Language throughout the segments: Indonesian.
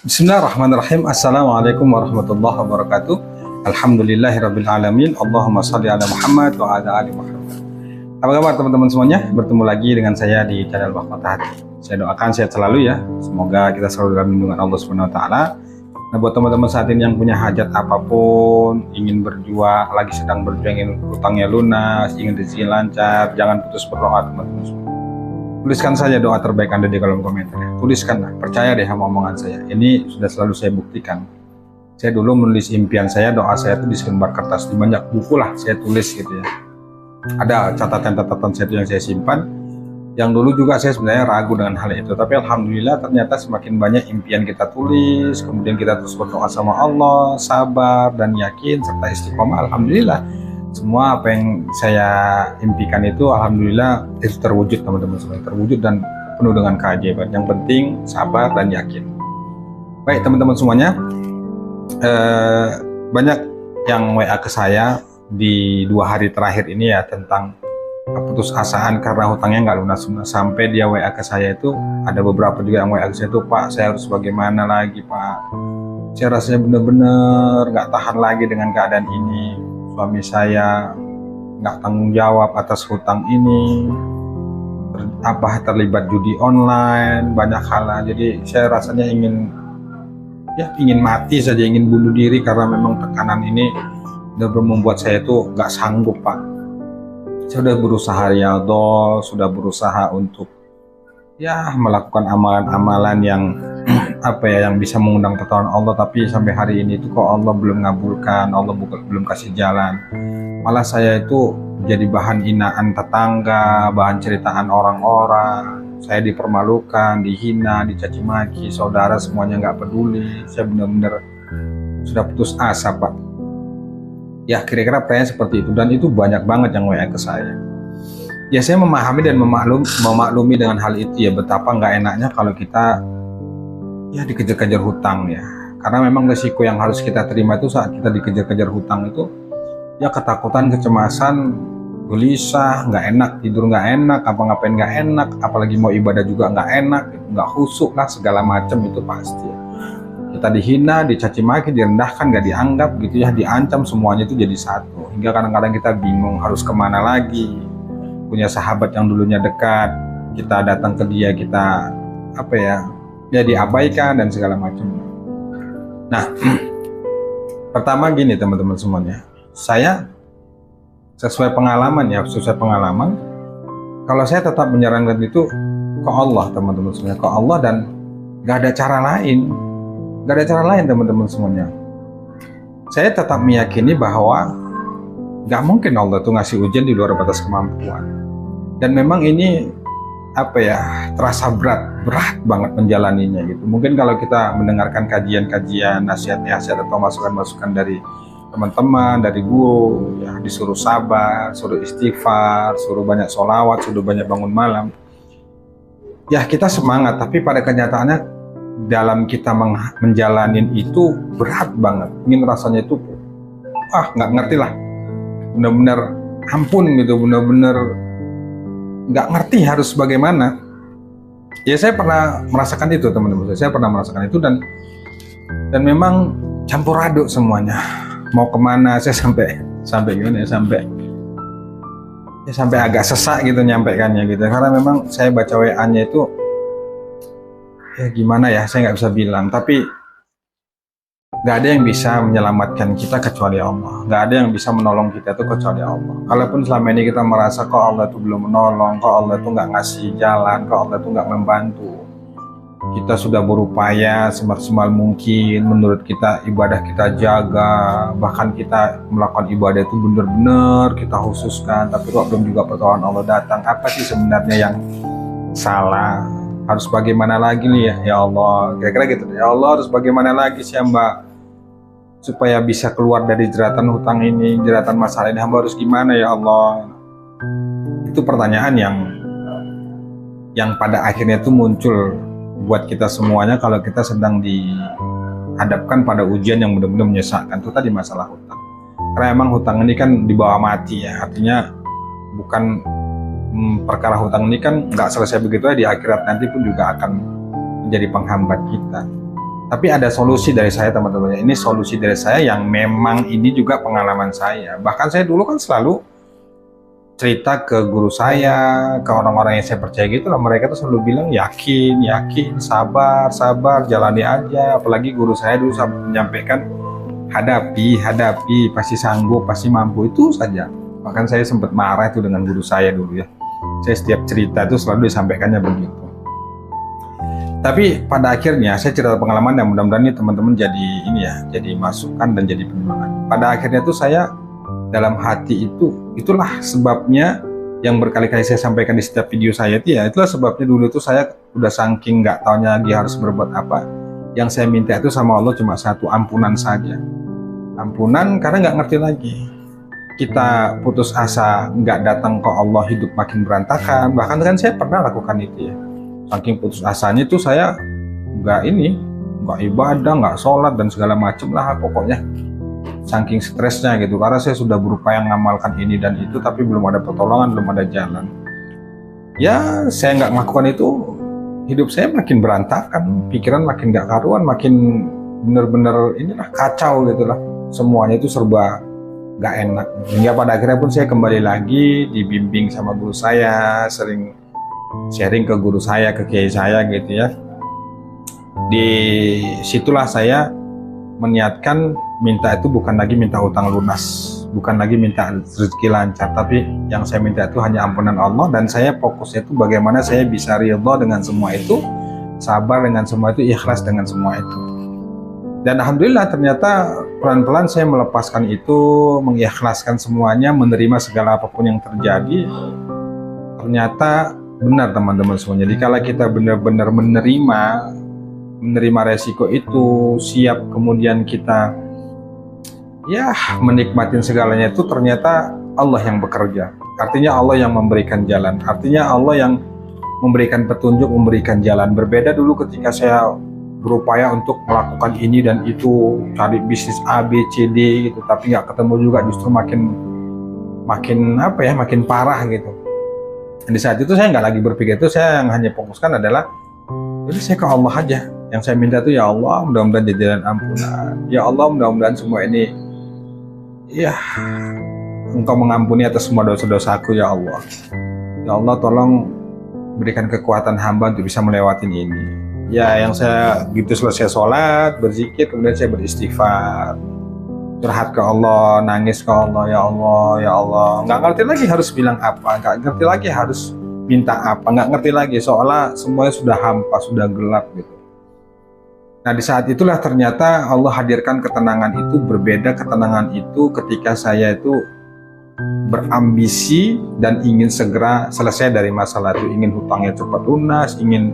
Bismillahirrahmanirrahim. Assalamualaikum warahmatullahi wabarakatuh. Alhamdulillahirabbil alamin. Allahumma shalli ala Muhammad wa ala ali Muhammad. Apa kabar teman-teman semuanya? Bertemu lagi dengan saya di channel Mahkota Hati. Saya doakan sehat selalu ya. Semoga kita selalu dalam lindungan Allah Subhanahu wa taala. Nah, buat teman-teman saat ini yang punya hajat apapun, ingin berjuang, lagi sedang berjuang, ingin hutangnya lunas, ingin rezeki lancar, jangan putus berdoa teman-teman semua. Tuliskan saja doa terbaik Anda di kolom komentar. Tuliskanlah, percaya deh sama omongan saya. Ini sudah selalu saya buktikan. Saya dulu menulis impian saya, doa saya itu di selembar kertas, di banyak buku lah saya tulis gitu ya. Ada catatan-catatan saya itu yang saya simpan. Yang dulu juga saya sebenarnya ragu dengan hal itu, tapi alhamdulillah ternyata semakin banyak impian kita tulis, kemudian kita terus berdoa sama Allah, sabar dan yakin serta istiqomah. Alhamdulillah semua apa yang saya impikan itu alhamdulillah itu terwujud teman-teman semua, terwujud dan penuh dengan keajaiban. Yang penting sabar dan yakin. Baik teman-teman semuanya, banyak yang WA ke saya di 2 hari terakhir ini ya tentang putus asaan karena hutangnya nggak lunas-lunas. Sampai dia WA ke saya itu ada beberapa juga yang WA ke saya itu, Pak saya harus bagaimana lagi Pak, saya rasanya benar-benar nggak tahan lagi dengan keadaan ini. Suami saya nggak tanggung jawab atas hutang ini, terlibat judi online, banyak hal. Jadi saya rasanya ingin mati saja, ingin bunuh diri karena memang tekanan ini sudah membuat saya itu nggak sanggup Pak. Saya sudah berusaha riyadhah, sudah berusaha untuk melakukan amalan-amalan yang yang bisa mengundang pertolongan Allah, tapi sampai hari ini itu kok Allah belum ngabulkan, Allah belum kasih jalan. Malah saya itu jadi bahan hinaan tetangga, bahan ceritaan orang-orang. Saya dipermalukan, dihina, dicaci maki, saudara semuanya nggak peduli. Saya benar-benar sudah putus asa Pak. Ya kira-kira pertanyaan seperti itu, dan itu banyak banget yang WA ke saya. Ya saya memahami dan memaklumi dengan hal itu ya, betapa nggak enaknya kalau kita dikejar-kejar hutang ya. Karena memang risiko yang harus kita terima itu saat kita dikejar-kejar hutang itu ketakutan, kecemasan, gelisah, nggak enak, tidur nggak enak, apa-ngapain nggak enak, apalagi mau ibadah juga nggak enak, nggak khusyuk lah, segala macam itu pasti ya. Kita dihina, dicaci maki, direndahkan, nggak dianggap gitu ya, diancam, semuanya itu jadi satu. Hingga kadang-kadang kita bingung harus kemana lagi. Punya sahabat yang dulunya dekat, kita datang ke dia, kita diabaikan dan segala macam. Nah, pertama gini teman-teman semuanya, saya sesuai pengalaman, kalau saya tetap menyarankan itu ke Allah teman-teman semuanya, ke Allah, dan nggak ada cara lain teman-teman semuanya. Saya tetap meyakini bahwa nggak mungkin Allah tuh ngasih ujian di luar batas kemampuan. Dan memang ini terasa berat banget menjalaninya gitu. Mungkin kalau kita mendengarkan kajian-kajian, nasihat-nasihat atau masukan-masukan dari teman-teman, dari guru ya, disuruh sabar, suruh istighfar, suruh banyak sholawat, suruh banyak bangun malam, ya kita semangat. Tapi pada kenyataannya dalam kita menjalanin itu berat banget. Ingin rasanya itu nggak ngerti lah, benar-benar ampun gitu, benar-benar nggak ngerti harus bagaimana. Ya saya pernah merasakan itu teman-teman, saya pernah merasakan itu, dan memang campur aduk semuanya. Mau kemana, saya sampai gimana ya, sampai agak sesak gitu nyampaikannya gitu, karena memang saya baca WA-nya itu gimana ya, saya nggak bisa bilang. Tapi nggak ada yang bisa menyelamatkan kita kecuali Allah, nggak ada yang bisa menolong kita itu kecuali Allah. Kalaupun selama ini kita merasa kok Allah itu belum menolong, kok Allah itu nggak ngasih jalan, kok Allah itu nggak membantu, kita sudah berupaya semaksimal mungkin, menurut kita ibadah kita jaga, bahkan kita melakukan ibadah itu benar-benar kita khususkan, tapi kok belum juga pertolongan Allah datang. Apa sih sebenarnya yang salah? Harus bagaimana lagi nih ya Allah, kira-kira gitu. Ya Allah, harus bagaimana lagi sih Mbak supaya bisa keluar dari jeratan hutang ini, jeratan masalah ini, hamba harus gimana ya Allah? Itu pertanyaan yang pada akhirnya itu muncul buat kita semuanya kalau kita sedang dihadapkan pada ujian yang benar-benar menyesakkan. Itu tadi masalah hutang. Karena emang hutang ini kan dibawa mati ya, artinya bukan perkara hutang ini kan nggak selesai begitu aja, di akhirat nanti pun juga akan menjadi penghambat kita. Tapi ada solusi dari saya teman-teman. Ini solusi dari saya yang memang ini juga pengalaman saya. Bahkan saya dulu kan selalu cerita ke guru saya, ke orang-orang yang saya percaya gitu lah. Mereka tuh selalu bilang yakin, sabar, jalani aja. Apalagi guru saya dulu sampai menyampaikan hadapi, pasti sanggup, pasti mampu, itu saja. Bahkan saya sempat marah itu dengan guru saya dulu ya. Saya setiap cerita itu selalu disampaikannya begitu. Tapi pada akhirnya saya cerita pengalaman dan mudah-mudahan ini teman-teman jadi ini ya, jadi masukan dan jadi penyemangat. Pada akhirnya tuh saya dalam hati itulah sebabnya yang berkali-kali saya sampaikan di setiap video saya itu ya, itulah sebabnya dulu itu saya udah saking nggak taunya dia harus berbuat apa. Yang saya minta itu sama Allah cuma satu, ampunan saja. Ampunan karena nggak ngerti lagi. Kita putus asa, nggak datang ke Allah, hidup makin berantakan. Bahkan kan saya pernah lakukan itu ya. Saking putus asanya itu saya nggak ibadah, nggak sholat dan segala macem lah pokoknya. Saking stresnya gitu, karena saya sudah berupaya mengamalkan ini dan itu, tapi belum ada pertolongan, belum ada jalan. Ya saya nggak melakukan itu, hidup saya makin berantakan, pikiran makin nggak karuan, makin bener-bener inilah kacau gitu lah. Semuanya itu serba nggak enak. Hingga pada akhirnya pun saya kembali lagi dibimbing sama guru saya, sering sharing ke guru saya, ke kiai saya gitu ya. Di situlah saya meniatkan minta itu bukan lagi minta hutang lunas, bukan lagi minta rezeki lancar, tapi yang saya minta itu hanya ampunan Allah. Dan saya fokusnya itu bagaimana saya bisa ridha dengan semua itu, sabar dengan semua itu, ikhlas dengan semua itu. Dan alhamdulillah ternyata pelan-pelan saya melepaskan itu, mengikhlaskan semuanya, menerima segala apapun yang terjadi. Ternyata benar teman-teman semuanya. Jadi kalau kita benar-benar menerima resiko itu, siap kemudian kita ya menikmatin segalanya, itu ternyata Allah yang bekerja. Artinya Allah yang memberikan jalan. Artinya Allah yang memberikan petunjuk, memberikan jalan. Berbeda dulu ketika saya berupaya untuk melakukan ini dan itu, cari bisnis A, B, C, D gitu, tapi nggak ketemu juga, justru makin parah gitu. Dan di saat itu saya nggak lagi berpikir itu, saya yang hanya fokuskan adalah jadi saya ke Allah aja. Yang saya minta itu, ya Allah mudah-mudahan jadi jalan ampunan. Ya Allah mudah-mudahan semua ini ya Engkau mengampuni atas semua dosa-dosaku ya Allah. Ya Allah tolong berikan kekuatan hamba untuk bisa melewati ini. Ya yang saya gitu selesai sholat, berzikir, kemudian saya beristighfar, curhat ke Allah, nangis ke Allah, ya Allah, nggak ngerti lagi harus bilang apa, nggak ngerti lagi harus minta apa, nggak ngerti lagi, seolah semuanya sudah hampa, sudah gelap gitu. Nah di saat itulah ternyata Allah hadirkan ketenangan itu. Berbeda ketenangan itu ketika saya itu berambisi dan ingin segera selesai dari masalah itu, ingin hutangnya cepat lunas, ingin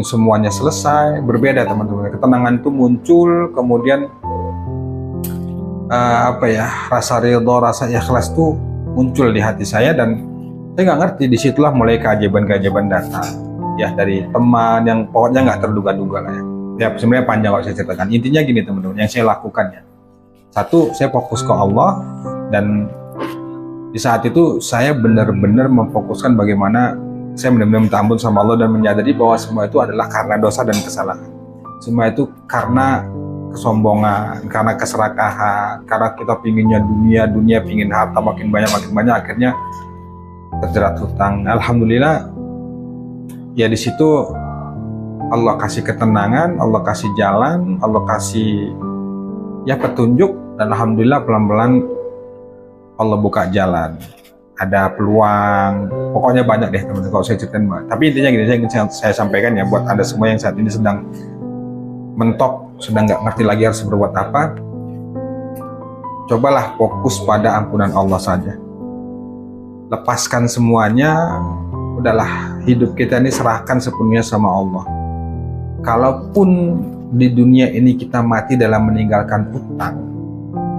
semuanya selesai. Berbeda teman-teman, ketenangan itu muncul, kemudian rasa ridho, rasa ikhlas tuh muncul di hati saya. Dan saya nggak ngerti, disitulah mulai keajaiban-keajaiban datang ya, dari teman yang pokoknya nggak terduga-duga lah ya. Ya sebenarnya panjang kalau saya ceritakan. Intinya gini teman-teman, yang saya lakukan ya, satu, saya fokus ke Allah. Dan di saat itu saya benar-benar memfokuskan bagaimana saya benar-benar minta ampun sama Allah dan menyadari bahwa semua itu adalah karena dosa dan kesalahan. Semua itu karena kesombongan, karena keserakahan, karena kita pinginnya dunia, pingin harta makin banyak, akhirnya terjerat hutang. Alhamdulillah ya di situ Allah kasih ketenangan, Allah kasih jalan, Allah kasih ya petunjuk, dan alhamdulillah pelan-pelan Allah buka jalan. Ada peluang, pokoknya banyak deh teman-teman kalau saya ceritain. Tapi intinya gini, saya sampaikan ya buat Anda semua yang saat ini sedang mentok, sedang nggak ngerti lagi harus berbuat apa, cobalah fokus pada ampunan Allah saja. Lepaskan semuanya, udahlah hidup kita ini serahkan sepenuhnya sama Allah. Kalaupun di dunia ini kita mati dalam meninggalkan hutang,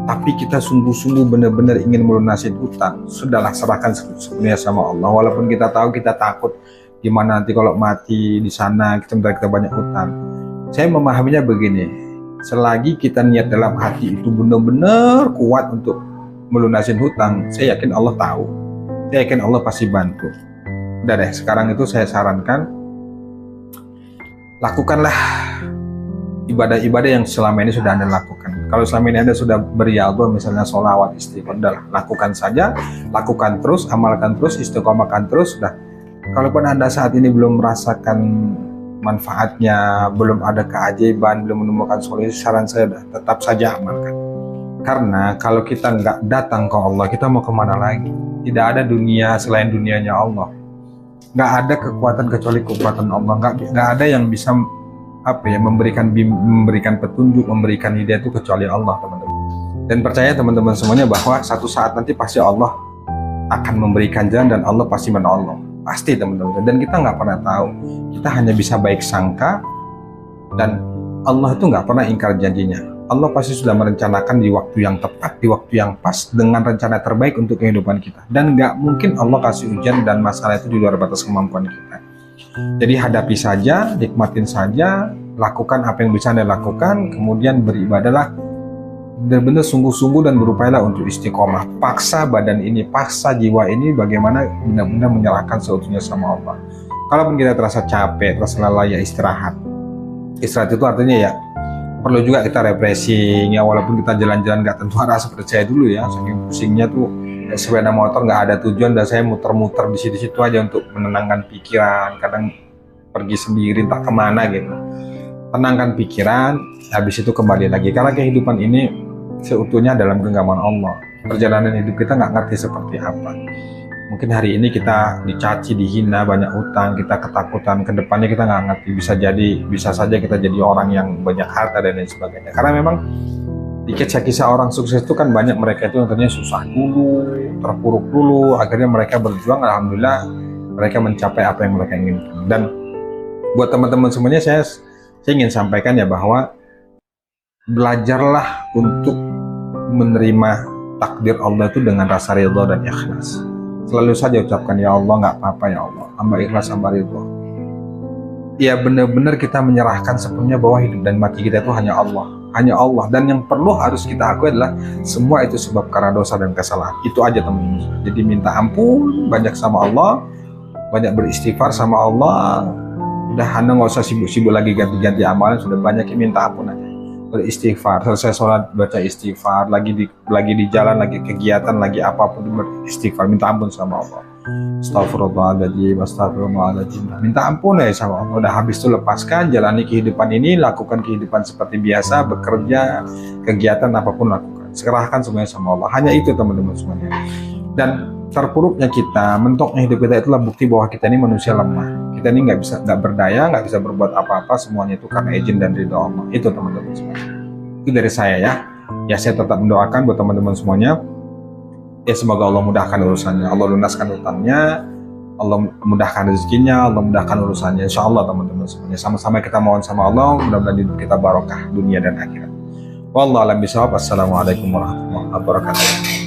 tapi kita sungguh-sungguh benar-benar ingin melunasi hutang, sudahlah serahkan sepenuhnya sama Allah. Walaupun kita tahu, kita takut gimana nanti kalau mati di sana, kita banyak hutang. Saya memahaminya begini, selagi kita niat dalam hati itu benar-benar kuat untuk melunasin hutang, saya yakin Allah tahu, saya yakin Allah pasti bantu. Udah deh, sekarang itu saya sarankan, lakukanlah ibadah-ibadah yang selama ini sudah Anda lakukan. Kalau selama ini Anda sudah beriadah, misalnya sholawat, istighfar, udahlah, lakukan saja, lakukan terus, amalkan terus, istiqomahkan terus, sudah. Kalaupun Anda saat ini belum merasakan manfaatnya, belum ada keajaiban, belum menemukan solusi, saran saya tetap saja amalkan. Karena kalau kita nggak datang ke Allah, kita mau kemana lagi? Tidak ada dunia selain dunianya Allah. Nggak ada kekuatan kecuali kekuatan Allah. Nggak ada yang bisa memberikan petunjuk, memberikan hidayah itu kecuali Allah, teman-teman. Dan percaya teman-teman semuanya bahwa satu saat nanti pasti Allah akan memberikan jalan dan Allah pasti menolong. Pasti, teman-teman. Dan kita nggak pernah tahu. Kita hanya bisa baik sangka, dan Allah itu nggak pernah ingkar janjinya. Allah pasti sudah merencanakan di waktu yang tepat, di waktu yang pas, dengan rencana terbaik untuk kehidupan kita. Dan nggak mungkin Allah kasih ujian dan masalah itu di luar batas kemampuan kita. Jadi hadapi saja, nikmatin saja, lakukan apa yang bisa Anda lakukan, kemudian beribadahlah benar-benar sungguh-sungguh dan berupayalah untuk istiqomah. Paksa badan ini, paksa jiwa ini bagaimana benar-benar menyerahkan seutuhnya sama Allah. Kalaupun kita terasa capek, terasa lelah, ya istirahat. Istirahat itu artinya ya perlu juga kita refreshing ya, walaupun kita jalan-jalan nggak tentu arah seperti saya dulu ya, saking pusingnya tuh sepeda motor nggak ada tujuan dan saya muter-muter di situ-situ aja untuk menenangkan pikiran. Kadang pergi sendiri entah kemana gitu, tenangkan pikiran, habis itu kembali lagi, karena kehidupan ini seutuhnya dalam genggaman Allah. Perjalanan hidup kita nggak ngerti seperti apa. Mungkin hari ini kita dicaci, dihina, banyak utang, kita ketakutan, kedepannya kita nggak ngerti, bisa saja kita jadi orang yang banyak harta dan lain sebagainya. Karena memang di kisah orang sukses itu kan banyak mereka itu yang ternyata susah dulu, terpuruk dulu, akhirnya mereka berjuang, alhamdulillah mereka mencapai apa yang mereka inginkan. Dan buat teman-teman semuanya saya ingin sampaikan ya bahwa belajarlah untuk menerima takdir Allah itu dengan rasa ridha dan ikhlas. Selalu saja ucapkan, ya Allah, nggak apa-apa ya Allah, hamba ikhlas, hamba ridha. Ya benar-benar kita menyerahkan sepenuhnya bahwa hidup dan mati kita itu hanya Allah. Hanya Allah. Dan yang perlu harus kita akui adalah semua itu sebab karena dosa dan kesalahan. Itu aja, teman-teman. Jadi minta ampun banyak sama Allah, banyak beristighfar sama Allah. Udah Anda nggak usah sibuk-sibuk lagi ganti-ganti amalan, sudah banyak yang minta ampun aja. Beristighfar, selesai sholat baca istighfar, lagi di jalan, lagi kegiatan, lagi apapun beristighfar, minta ampun sama Allah. Astagfirullahaladzim, astagfirullahaladzim, minta ampun ya sama Allah. Udah habis itu lepaskan, jalani kehidupan ini, lakukan kehidupan seperti biasa, bekerja, kegiatan apapun lakukan, serahkan semuanya sama Allah. Hanya itu, teman-teman semuanya. Dan terpuruknya kita, mentoknya hidup kita itulah bukti bahwa kita ini manusia lemah. Kita ini nggak berdaya, nggak bisa berbuat apa-apa, semuanya itu karena izin dan ridha Allah. Itu, teman-teman semuanya. Itu dari saya ya. Ya, saya tetap mendoakan buat teman-teman semuanya. Ya, semoga Allah mudahkan urusannya, Allah lunaskan utangnya, Allah mudahkan rezekinya, Allah mudahkan urusannya. Insya Allah, teman-teman semuanya. Sama-sama kita mohon sama Allah, mudah-mudahan hidup kita barokah dunia dan akhirat. Wallahu a'lam bishawab. Assalamualaikum warahmatullahi wabarakatuh.